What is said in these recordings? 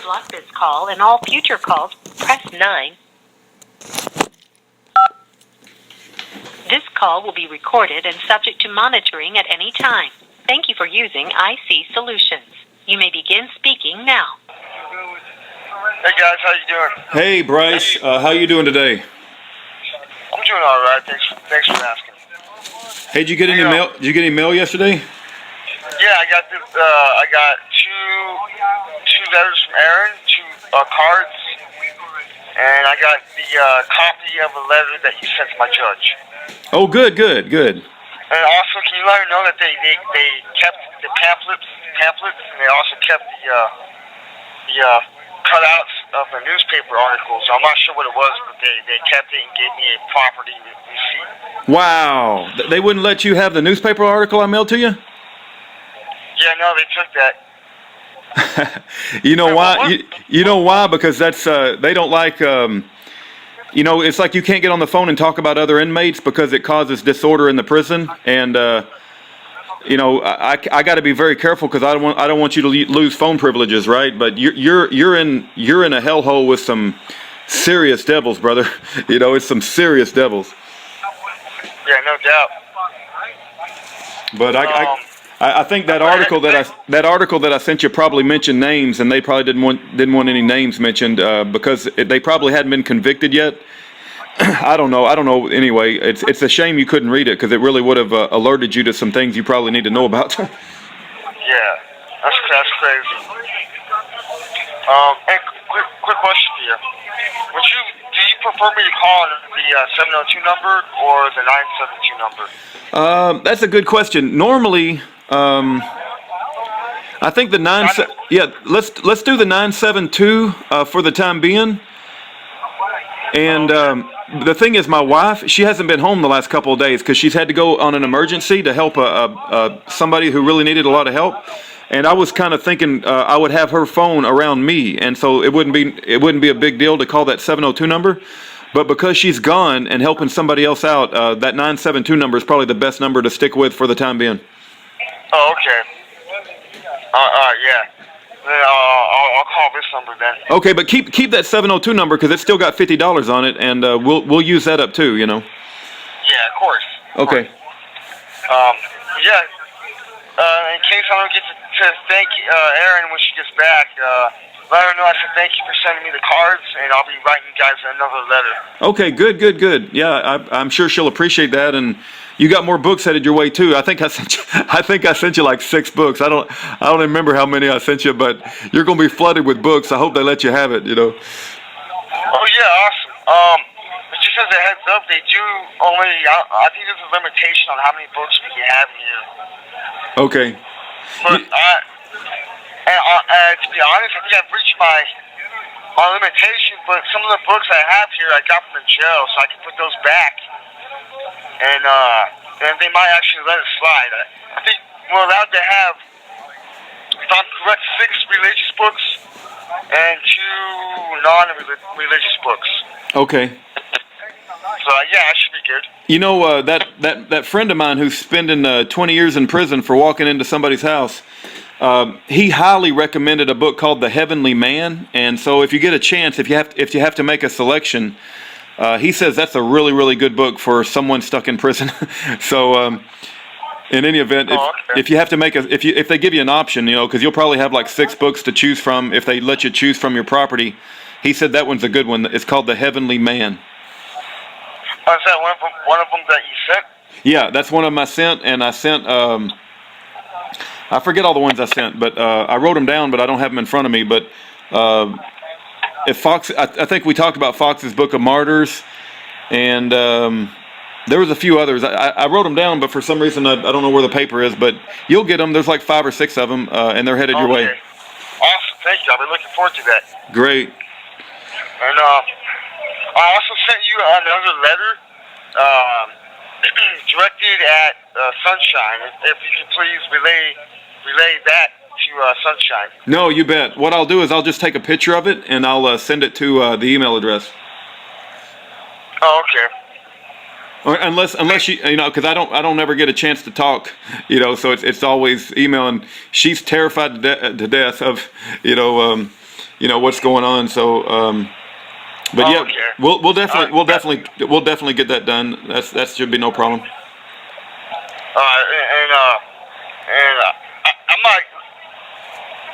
block this call and all future calls, press 9. This call will be recorded and subject to monitoring at any time. Thank you for using IC Solutions. You may begin speaking now. Hey guys, how you doing? Hey Bryce, how you doing today? I'm doing all right. Thanks for asking. Hey, did you get any mail? Did you get any mail yesterday? Yeah, I got two letters from Aaron, two cards, and I got the copy of a letter that you sent to my judge. Oh, good. And also, can you let her know that they kept the pamphlets, and they also kept the cutouts of the newspaper articles. I'm not sure what it was, but they kept it and gave me a property receipt. Wow, they wouldn't let you have the newspaper article I mailed to you? Yeah, no, they took that. You know why? You know why? Because that's they don't like. You know, it's like you can't get on the phone and talk about other inmates because it causes disorder in the prison. And you know, I got to be very careful because I don't want you to lose phone privileges, right? But you're in a hellhole with some serious devils, brother. You know, it's some serious devils. Yeah, no doubt. But I think that article that I sent you probably mentioned names, and they probably didn't want any names mentioned because they probably hadn't been convicted yet. I don't know. Anyway, it's a shame you couldn't read it because it really would have alerted you to some things you probably need to know about. Yeah, that's crazy. And quick question for you. Do you prefer me to call on the 702 number or the 972 number? That's a good question. Normally, I think the let's do the 972 for the time being. And the thing is, my wife, she hasn't been home the last couple of days because she's had to go on an emergency to help somebody who really needed a lot of help. And I was kind of thinking I would have her phone around me, and so it wouldn't be a big deal to call that 702 number. But because she's gone and helping somebody else out, that 972 number is probably the best number to stick with for the time being. Oh, okay. Yeah. Then I'll call this number then. Okay, but keep that 702 number because it's still got $50 on it, and we'll use that up too. You know. Yeah, of course. Okay. Yeah. In case I don't get to thank Erin when she gets back, let her know I said thank you for sending me the cards, and I'll be writing you guys another letter. Okay, good. Yeah, I'm sure she'll appreciate that, and you got more books headed your way too. I think I sent you like 6 books. I don't remember how many I sent you, but you're gonna be flooded with books. I hope they let you have it. You know. Oh yeah, awesome. But just as a heads up, they do only. I think there's a limitation on how many books we can have here. Okay. But to be honest, I think I've reached my limitation. But some of the books I have here, I got from the jail, so I can put those back, and they might actually let it slide. I think we're allowed to have, if I'm correct, 6 religious books and 2 non-religious books. Okay. So yeah, I should be good. You know, that friend of mine who's spending 20 years in prison for walking into somebody's house, he highly recommended a book called The Heavenly Man. And so if you get a chance, if you have to make a selection, he says that's a really, really good book for someone stuck in prison. So in any event, if you have to make if they give you an option, you know, because you'll probably have like 6 books to choose from if they let you choose from your property. He said that one's a good one. It's called The Heavenly Man. Oh, is that one of them that you sent? Yeah, that's one of them I sent, and I sent, I forget all the ones I sent, but I wrote them down, but I don't have them in front of me. But if Fox, I think we talked about Fox's Book of Martyrs, and there was a few others. I wrote them down, but for some reason I don't know where the paper is, but you'll get them. There's like 5 or 6 of them, and they're headed your way. Awesome, thank you. I've been looking forward to that. Great. And I also sent you another letter directed at Sunshine. If you could please relay that to Sunshine. No, you bet. What I'll do is I'll just take a picture of it and I'll send it to the email address. Oh, okay. Or unless you know, because I don't ever get a chance to talk, you know, so it's always email, and she's terrified to death of, you know, what's going on. So, but yeah, okay. we'll definitely get that done. That should be no problem.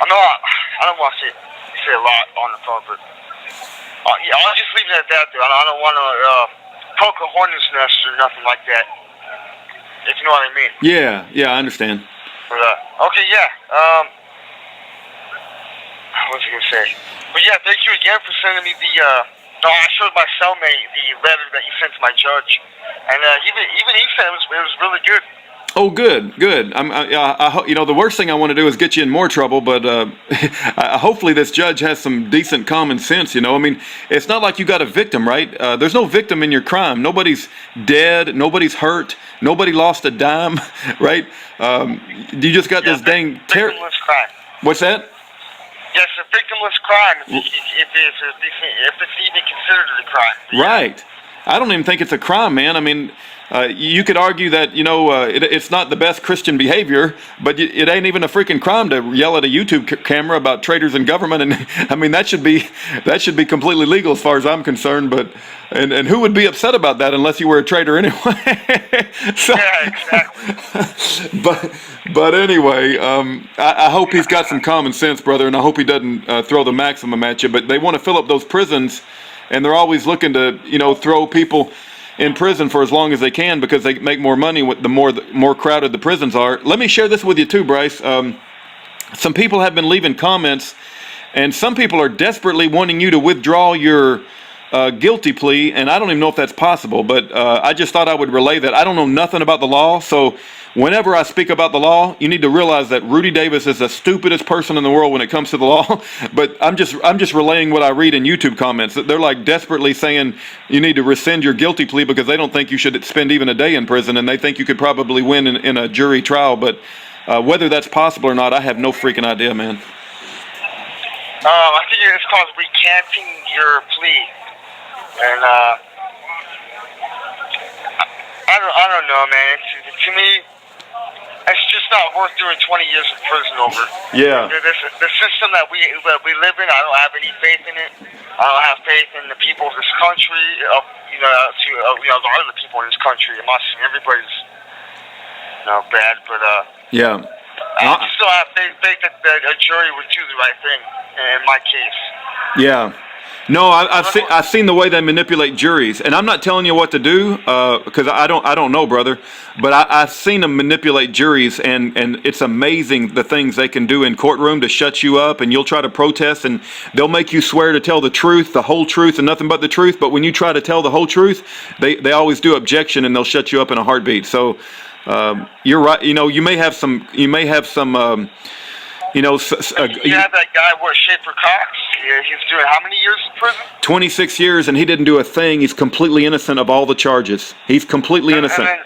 I'm not. I don't want to say a lot on the phone, but yeah, I'll just leave it at that. Though I don't want to poke a hornet's nest or nothing like that. If you know what I mean. Yeah, I understand. But okay, yeah. What was I gonna say? But yeah, thank you again for sending me the. No, I showed my cellmate the letter that you sent to my judge, and even he said it was really good. Oh, good. The worst thing I want to do is get you in more trouble, but hopefully this judge has some decent common sense. I mean, it's not like you got a victim, right? There's no victim in your crime. Nobody's dead. Nobody's hurt. Nobody lost a dime, right? You just got this dang victimless crime. What's that? Yes, a victimless crime. If it's even considered a crime. Right. I don't even think it's a crime, man. I mean, you could argue that it's not the best Christian behavior, but it ain't even a freaking crime to yell at a YouTube camera about traitors in government. And I mean, that should be completely legal as far as I'm concerned. But and who would be upset about that unless you were a traitor anyway? So, yeah, exactly. But anyway, I hope he's got some common sense, brother, and I hope he doesn't throw the maximum at you. But they want to fill up those prisons, and they're always looking to throw people in prison for as long as they can because they make more money with the more crowded the prisons are. Let me share this with you too, Bryce. Some people have been leaving comments, and some people are desperately wanting you to withdraw your guilty plea, and I don't even know if that's possible, but I just thought I would relay that. I don't know nothing about the law, so whenever I speak about the law, you need to realize that Rudy Davis is the stupidest person in the world when it comes to the law. But I'm just relaying what I read in YouTube comments. They're like desperately saying you need to rescind your guilty plea because they don't think you should spend even a day in prison, and they think you could probably win in a jury trial. But whether that's possible or not, I have no freaking idea, man. I think it's called recanting your plea, and I don't know, man. To me, it's just not worth doing 20 years in prison over. Yeah. The system that we live in, I don't have any faith in it. I don't have faith in the people of this country. The other people in this country. I'm not saying everybody's bad, but yeah. I still have faith that a jury would do the right thing in my case. Yeah. No, I've seen the way they manipulate juries, and I'm not telling you what to do because I don't know, brother. But I've seen them manipulate juries, and it's amazing the things they can do in courtroom to shut you up, and you'll try to protest, and they'll make you swear to tell the truth, the whole truth, and nothing but the truth. But when you try to tell the whole truth, they always do objection, and they'll shut you up in a heartbeat. So you're right. You may have some. You have that guy, Schaefer Cox. He's doing how many years in prison? 26 years, and he didn't do a thing. He's completely innocent of all the charges. He's completely innocent. And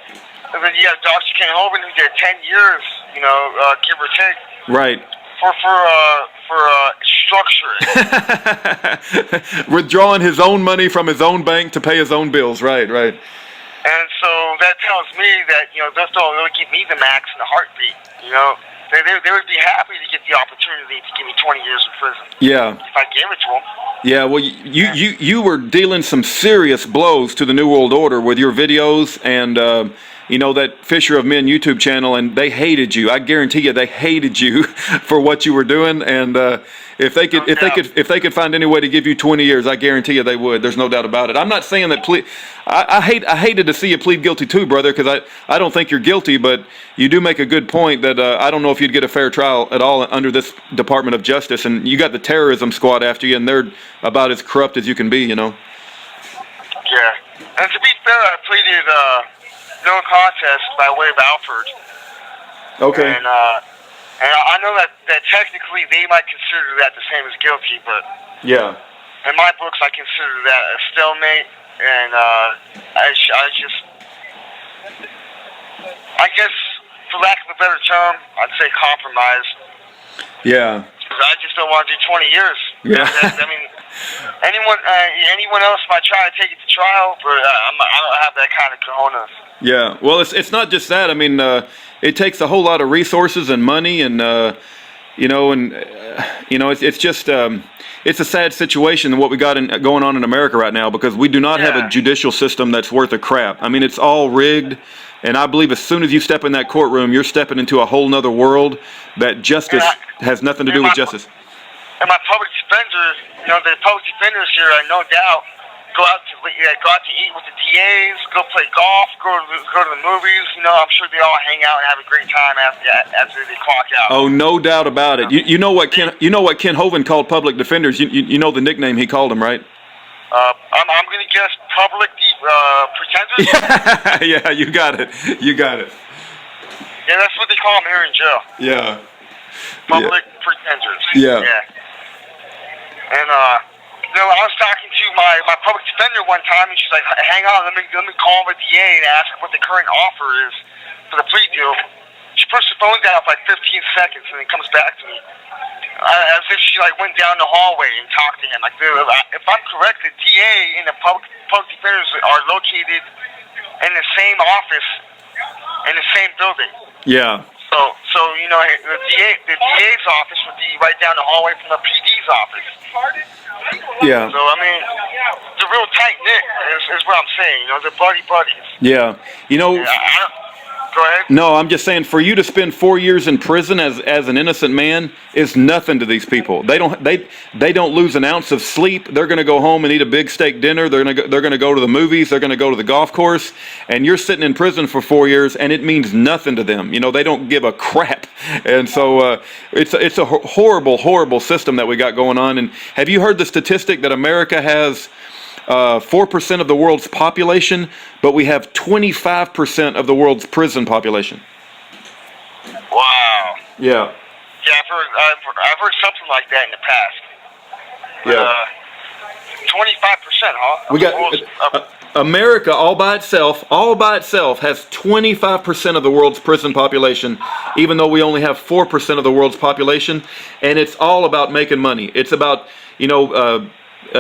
then you have Dr. Ken Hovind, who did 10 years, give or take. Right. For structuring. Withdrawing his own money from his own bank to pay his own bills. Right. And so that tells me that, they'll give me the max in a heartbeat, They would be happy to get the opportunity to give me 20 years in prison. Yeah. If I gave it to them. Yeah, well, you were dealing some serious blows to the New World Order with your videos and, that FisherOfMen YouTube channel, and they hated you. I guarantee you they hated you for what you were doing. And if they could find any way to give you 20 years, I guarantee you they would. There's no doubt about it. I'm not saying that I hated to see you plead guilty too, brother, because I don't think you're guilty, but you do make a good point that I don't know if you'd get a fair trial at all under this Department of Justice, and you got the terrorism squad after you, and they're about as corrupt as you can be, Yeah. And to be fair, I pleaded no contest by way of Alford. Okay. And I know that technically they might consider that the same as guilty, but yeah, in my books I consider that a stalemate, and I guess for lack of a better term, I'd say compromise. Yeah. Because I just don't want to do 20 years. Yeah. I mean, anyone else might try to take it to trial, but I don't have that kind of cojones. Yeah, well, it's not just that. I mean, it takes a whole lot of resources and money, and you know, and it's just it's a sad situation what we got going on in America right now, because we do not have a judicial system that's worth a crap. I mean, it's all rigged, and I believe as soon as you step in that courtroom, you're stepping into a whole nother world that justice has nothing to do with justice. And my public defender, the public defenders here, no doubt, go out to eat with the DAs, go play golf, go to the movies. I'm sure they all hang out and have a great time after they clock out. Oh, no doubt about it. You know what Ken Hovind called public defenders. You know the nickname he called them, right? I'm going to guess public pretenders. Yeah, you got it. Yeah, that's what they call them here in jail. Yeah. Public pretenders. Yeah. And I was talking to my public defender one time, and she's like, "Hang on, let me call the DA and ask what the current offer is for the plea deal." She puts the phone down for like 15 seconds, and then comes back to me as if she went down the hallway and talked to him. Like, if I'm correct, the DA and the public defenders are located in the same office in the same building. Yeah. So the DA's office would be right down the hallway from the PD's office. Yeah. So I mean, they're real tight knit, is what I'm saying. They're buddies. Yeah. Go ahead. No, I'm just saying, for you to spend 4 years in prison as an innocent man is nothing to these people. They don't lose an ounce of sleep. They're going to go home and eat a big steak dinner. They're going to go to the movies. They're going to go to the golf course. And you're sitting in prison for 4 years, and it means nothing to them. They don't give a crap. And so it's a horrible system that we got going on. And have you heard the statistic that America has 4% of the world's population, but we have 25% of the world's prison population? Wow. Yeah. Yeah, I've heard something like that in the past. Yeah. 25%, huh? We got America all by itself has 25% of the world's prison population, even though we only have 4% of the world's population, and it's all about making money. It's about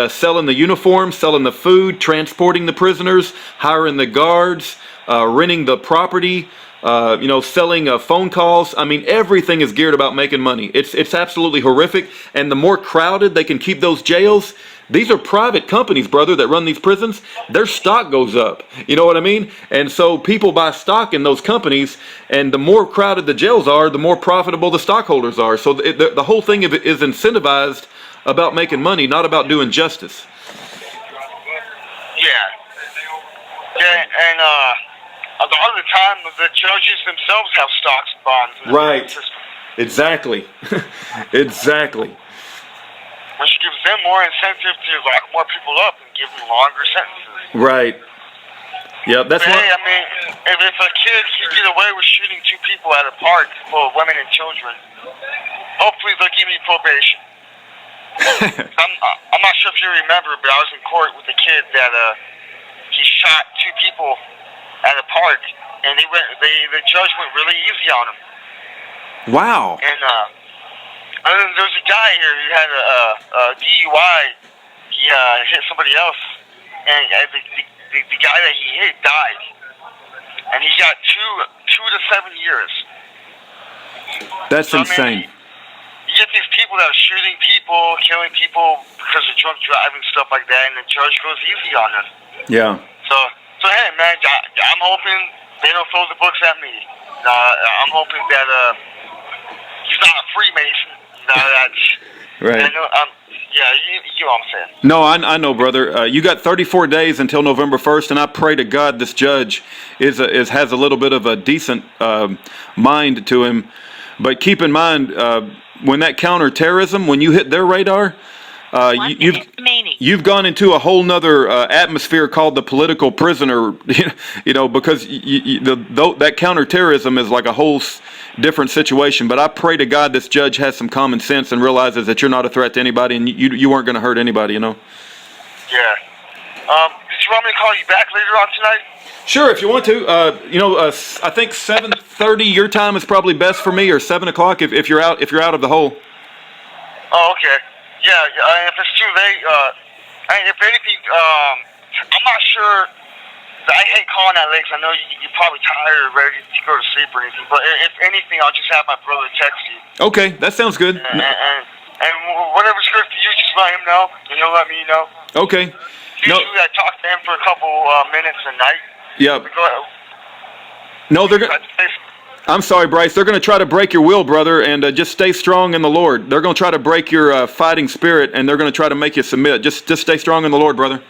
selling the uniforms, selling the food, transporting the prisoners, hiring the guards, renting the property, selling phone calls. I mean, everything is geared about making money. It's absolutely horrific. And the more crowded they can keep those jails, these are private companies, brother, that run these prisons. Their stock goes up. You know what I mean? And so people buy stock in those companies, and the more crowded the jails are, the more profitable the stockholders are. So the whole thing is incentivized about making money, not about doing justice. Yeah, and a lot of the time, the judges themselves have stocks and bonds. Right. Exactly. Exactly. Which gives them more incentive to lock more people up and give them longer sentences. Right. Yeah, that's Hey, I mean, if a kid can get away with shooting 2 people at a park full of women and children, hopefully they'll give me probation. I'm not sure if you remember, but I was in court with a kid that he shot 2 people at a park, and the judge went really easy on him. Wow. And there's a guy here who had a DUI. He hit somebody else, and the guy that he hit died, and he got 2 to 7 years. That's insane. I mean, you get these people that are shooting people, killing people because of drunk driving, stuff like that, and the judge goes easy on them. Yeah. So hey, man, I'm hoping they don't throw the books at me. I'm hoping that he's not a Freemason. Right. You know what I'm saying. No, I know, brother. You got 34 days until November 1st, and I pray to God this judge has a little bit of a decent mind to him. But keep in mind, when that counterterrorism, when you hit their radar, you've gone into a whole nother atmosphere called the political prisoner. Because that counterterrorism is like a whole different situation. But I pray to God this judge has some common sense and realizes that you're not a threat to anybody, and you weren't going to hurt anybody. Yeah. Did you want me to call you back later on tonight? Sure, if you want to. I think 7:30 your time is probably best for me, or 7 o'clock if you're out of the hole. Oh, okay. Yeah. If it's too late, if anything, I'm not sure I hate calling that late 'cause I know you're probably tired or ready to go to sleep or anything. But if anything, I'll just have my brother text you. Okay, that sounds good. And whatever's good for you, just let him know, and he'll let me know. Okay. No. Usually I talk to him for a couple minutes a night. Yeah. No, they're gonna. I'm sorry, Bryce. They're going to try to break your will, brother, and just stay strong in the Lord. They're going to try to break your fighting spirit, and they're going to try to make you submit. Just stay strong in the Lord, brother.